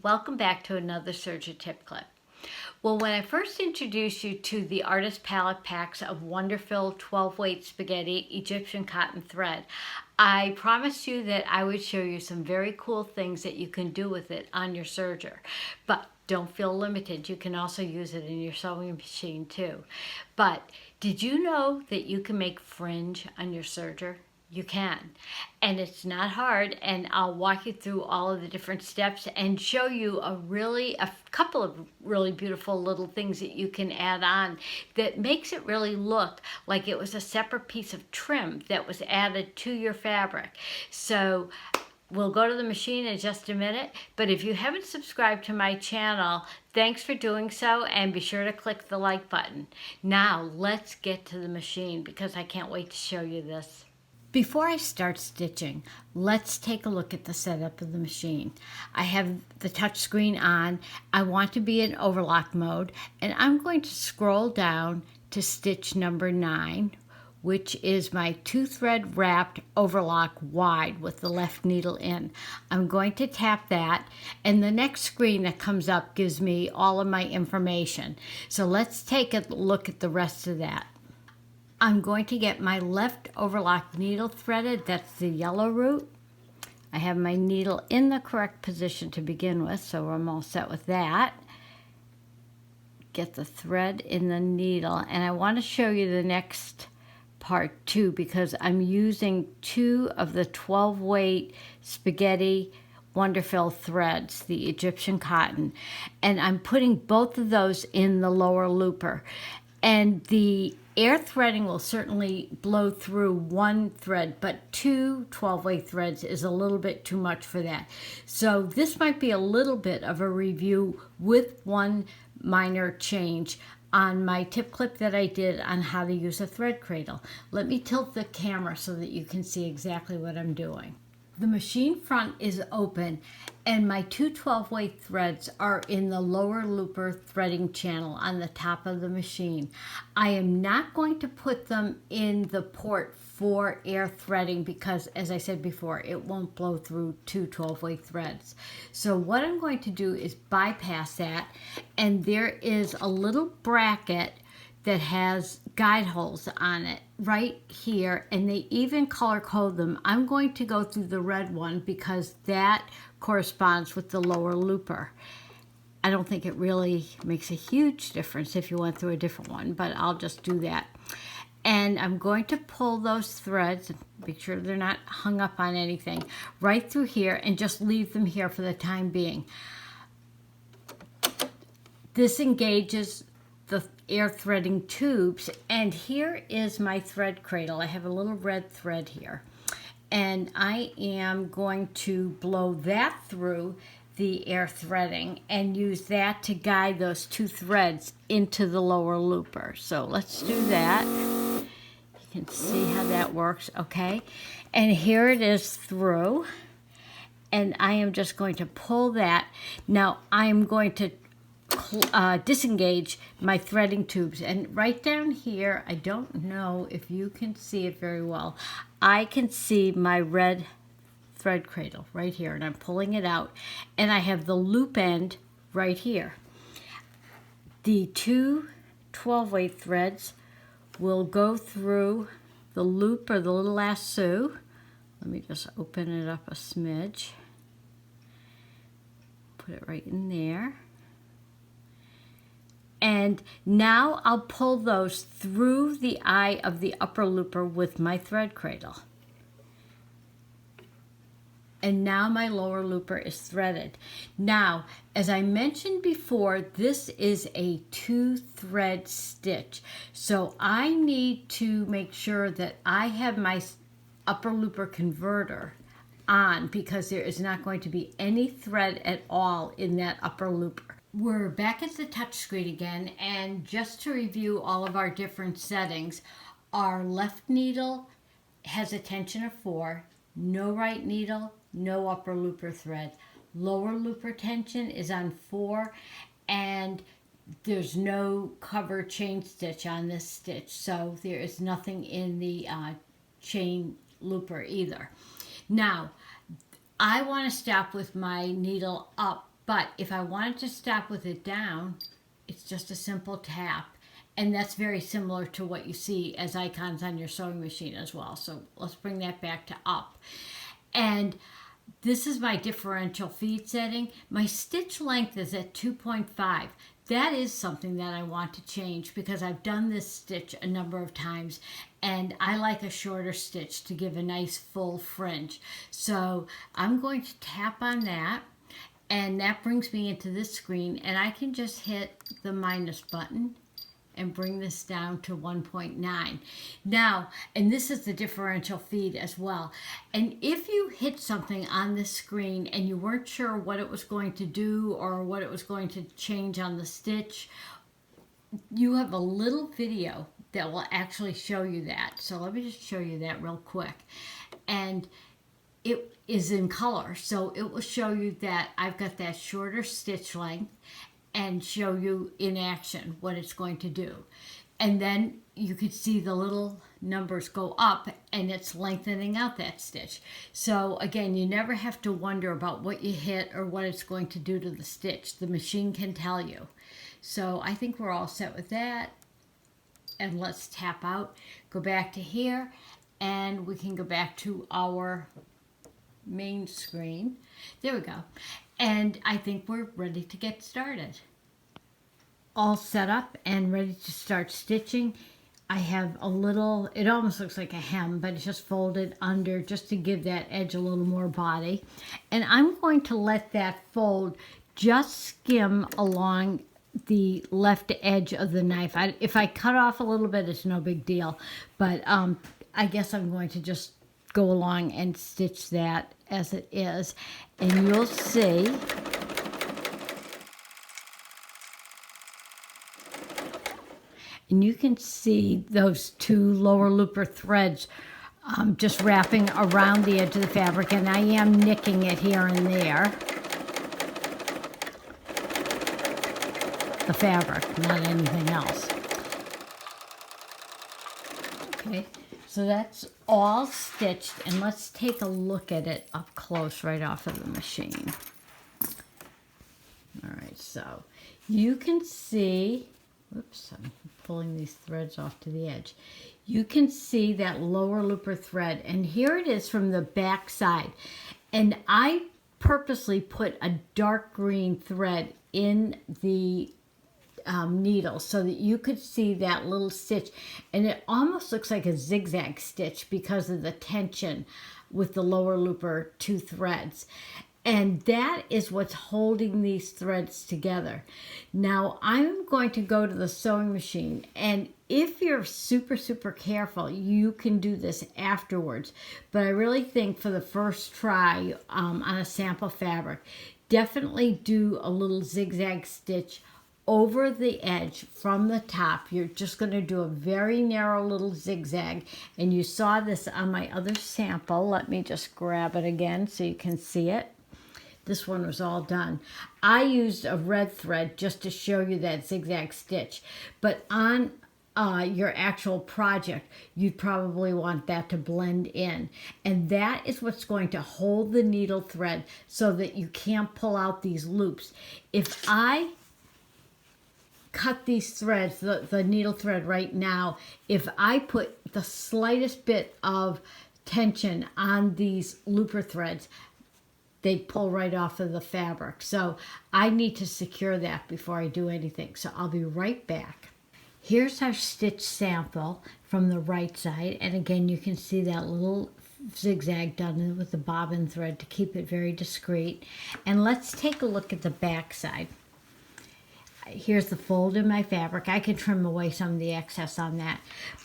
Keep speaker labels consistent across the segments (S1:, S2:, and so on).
S1: welcome back to another Serger Tip Clip. Well, when I first introduced you to the Artist Palette Packs of Wonderful 12-weight spaghetti Egyptian cotton thread, I promised you that I would show you some very cool things that you can do with it on your serger. But don't feel limited. You can also use it in your sewing machine too. But did you know that you can make fringe on your serger? You can, and it's not hard, and I'll walk you through all of the different steps and show you a couple of really beautiful little things that you can add on that makes it really look like it was a separate piece of trim that was added to your fabric. So we'll go to the machine in just a minute, but if you haven't subscribed to my channel, thanks for doing so, and be sure to click the like button. Now let's get to the machine because I can't wait to show you this. Before I start stitching, let's take a look at the setup of the machine. I have the touch screen on. I want to be in overlock mode, and I'm going to scroll down to stitch number 9, which is my 2-thread wrapped overlock wide with the left needle in. I'm going to tap that, and the next screen that comes up gives me all of my information. So let's take a look at the rest of that. I'm going to get my left overlock needle threaded. That's the yellow root. I have my needle in the correct position to begin with, so I'm all set with that. Get the thread in the needle, and I want to show you the next part too because I'm using 2 of the 12-weight spaghetti Wonderful threads, the Egyptian cotton, and I'm putting both of those in the lower looper. And the air threading will certainly blow through one thread, but 2 12-weight threads is a little bit too much for that. So this might be a little bit of a review with one minor change on my tip clip that I did on how to use a thread cradle. Let me tilt the camera so that you can see exactly what I'm doing. The machine front is open, and my 2 12-weight threads are in the lower looper threading channel on the top of the machine. I am not going to put them in the port for air threading because, as I said before, it won't blow through 2 12-weight threads. So what I'm going to do is bypass that, and there is a little bracket that has guide holes on it right here, and they even color code them. I'm going to go through the red one because that corresponds with the lower looper. I don't think it really makes a huge difference if you went through a different one, but I'll just do that. And I'm going to pull those threads, make sure they're not hung up on anything, right through here and just leave them here for the time being. This engages the air threading tubes, and here is my thread cradle. I have a little red thread here, and I am going to blow that through the air threading and use that to guide those 2 threads into the lower looper. So let's do that. You can see how that works, okay? And here it is through, and I am just going to pull that. Now I'm going to disengage my threading tubes, and right down here, I don't know if you can see it very well, I can see my red thread cradle right here, and I'm pulling it out, and I have the loop end right here. The 2 12-weight threads will go through the loop or the little lasso. Let me just open it up a smidge, put it right in there. And now I'll pull those through the eye of the upper looper with my thread cradle. And now my lower looper is threaded. Now, as I mentioned before, this is a 2-thread stitch. So I need to make sure that I have my upper looper converter on because there is not going to be any thread at all in that upper looper. We're back at the touch screen again, and just to review all of our different settings, our left needle has a tension of 4, no right needle, no upper looper thread. Lower looper tension is on 4, and there's no cover chain stitch on this stitch, so there is nothing in the chain looper either. Now, I want to stop with my needle up, But if I wanted to stop with it down, it's just a simple tap. And that's very similar to what you see as icons on your sewing machine as well. So let's bring that back to up. And this is my differential feed setting. My stitch length is at 2.5. That is something that I want to change because I've done this stitch a number of times and I like a shorter stitch to give a nice full fringe. So I'm going to tap on that, and that brings me into this screen, and I can just hit the minus button and bring this down to 1.9. Now, and this is the differential feed as well. And if you hit something on this screen and you weren't sure what it was going to do or what it was going to change on the stitch, you have a little video that will actually show you that. So let me just show you that real quick. And it is in color, so it will show you that I've got that shorter stitch length and show you in action what it's going to do. And then you could see the little numbers go up and it's lengthening out that stitch. So again, you never have to wonder about what you hit or what it's going to do to the stitch. The machine can tell you. So I think we're all set with that. And let's tap out, go back to here, and we can go back to our main screen. There we go. And I think we're ready to get started. All set up and ready to start stitching. I have a little, it almost looks like a hem, but it's just folded under just to give that edge a little more body. And I'm going to let that fold just skim along the left edge of the knife. If I cut off a little bit, it's no big deal. But I guess I'm going to just go along and stitch that as it is. And you'll see and you can see those two lower looper threads just wrapping around the edge of the fabric, and I am nicking it here and there. The fabric, not anything else. Okay, so that's all stitched, and let's take a look at it up close right off of the machine. All right, so you can see, whoops, I'm pulling these threads off to the edge. You can see that lower looper thread, and here it is from the back side. And I purposely put a dark green thread in the needle so that you could see that little stitch, and it almost looks like a zigzag stitch because of the tension with the lower looper two threads. And that is what's holding these threads together. Now I'm going to go to the sewing machine, and if you're super careful, you can do this afterwards. But I really think for the first try on a sample fabric, definitely do a little zigzag stitch over the edge from the top. You're just going to do a very narrow little zigzag, and you saw this on my other sample. Let me just grab it again so you can see it. This one was all done. I used a red thread just to show you that zigzag stitch, but on your actual project, you'd probably want that to blend in. And that is what's going to hold the needle thread so that you can't pull out these loops. If I cut these threads, the needle thread right now, if I put the slightest bit of tension on these looper threads, they'd pull right off of the fabric. So I need to secure that before I do anything. So I'll be right back. Here's our stitch sample from the right side. And again, you can see that little zigzag done with the bobbin thread to keep it very discreet. And let's take a look at the back side. Here's the fold in my fabric. I can trim away some of the excess on that.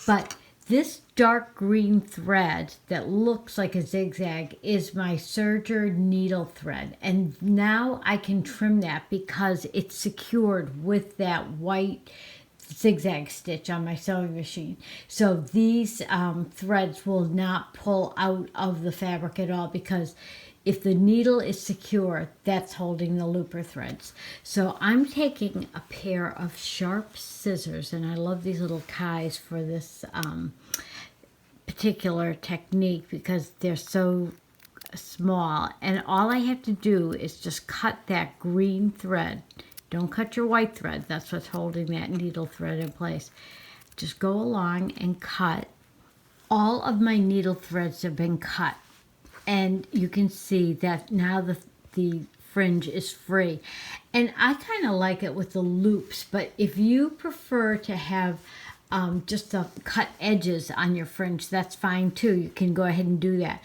S1: But this dark green thread that looks like a zigzag is my serger needle thread. And now I can trim that because it's secured with that white zigzag stitch on my sewing machine. So these threads will not pull out of the fabric at all, because if the needle is secure, that's holding the looper threads. So I'm taking a pair of sharp scissors, and I love these little Kais for this particular technique because they're so small, and all I have to do is just cut that green thread. Don't cut your white thread. That's what's holding that needle thread in place. Just go along and cut. All of my needle threads have been cut, and you can see that now the fringe is free. And I kind of like it with the loops, but if you prefer to have just the cut edges on your fringe, that's fine too. You can go ahead and do that.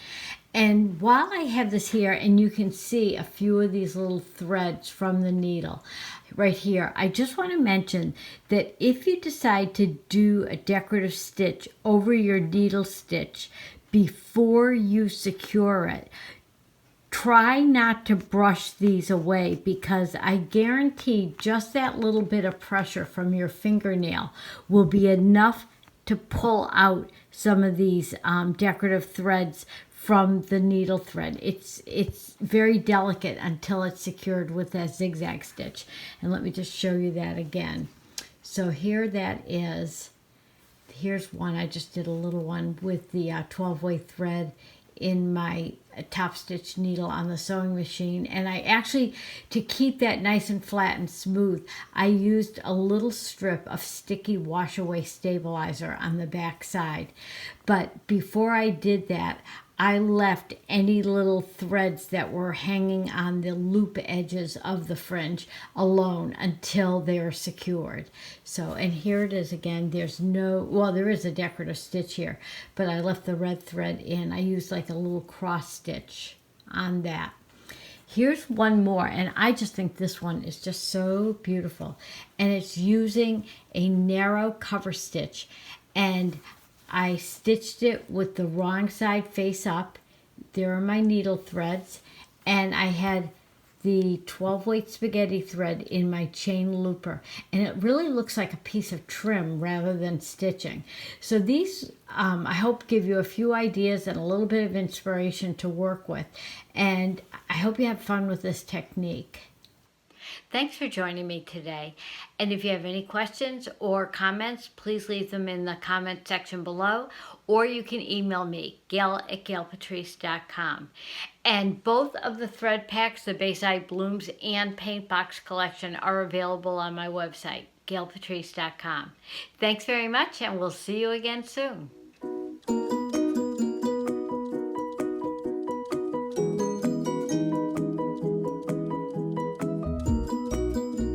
S1: And while I have this here, and you can see a few of these little threads from the needle right here, I just want to mention that if you decide to do a decorative stitch over your needle stitch before you secure it, try not to brush these away, because I guarantee just that little bit of pressure from your fingernail will be enough to pull out some of these decorative threads from the needle thread. It's very delicate until it's secured with that zigzag stitch. And let me just show you that again. So here that is. Here's one. I just did a little one with the 12-way thread in my top stitch needle on the sewing machine. And I actually, to keep that nice and flat and smooth, I used a little strip of sticky wash away stabilizer on the back side. But before I did that, I left any little threads that were hanging on the loop edges of the fringe alone until they're secured. So, and here it is again. There's no, well, there is a decorative stitch here, but I left the red thread in. I used like a little cross stitch on that. Here's one more, and I just think this one is just so beautiful. And it's using a narrow cover stitch, and I stitched it with the wrong side face up. There are my needle threads, and I had the 12-weight spaghetti thread in my chain looper, and it really looks like a piece of trim rather than stitching. So these, I hope, give you a few ideas and a little bit of inspiration to work with, and I hope you have fun with this technique. Thanks for joining me today. And if you have any questions or comments, please leave them in the comment section below, or you can email me, gail@gailpatrice.com. And both of the thread packs, the Bayside Blooms and Paint Box collection, are available on my website, gailpatrice.com. Thanks very much, and we'll see you again soon.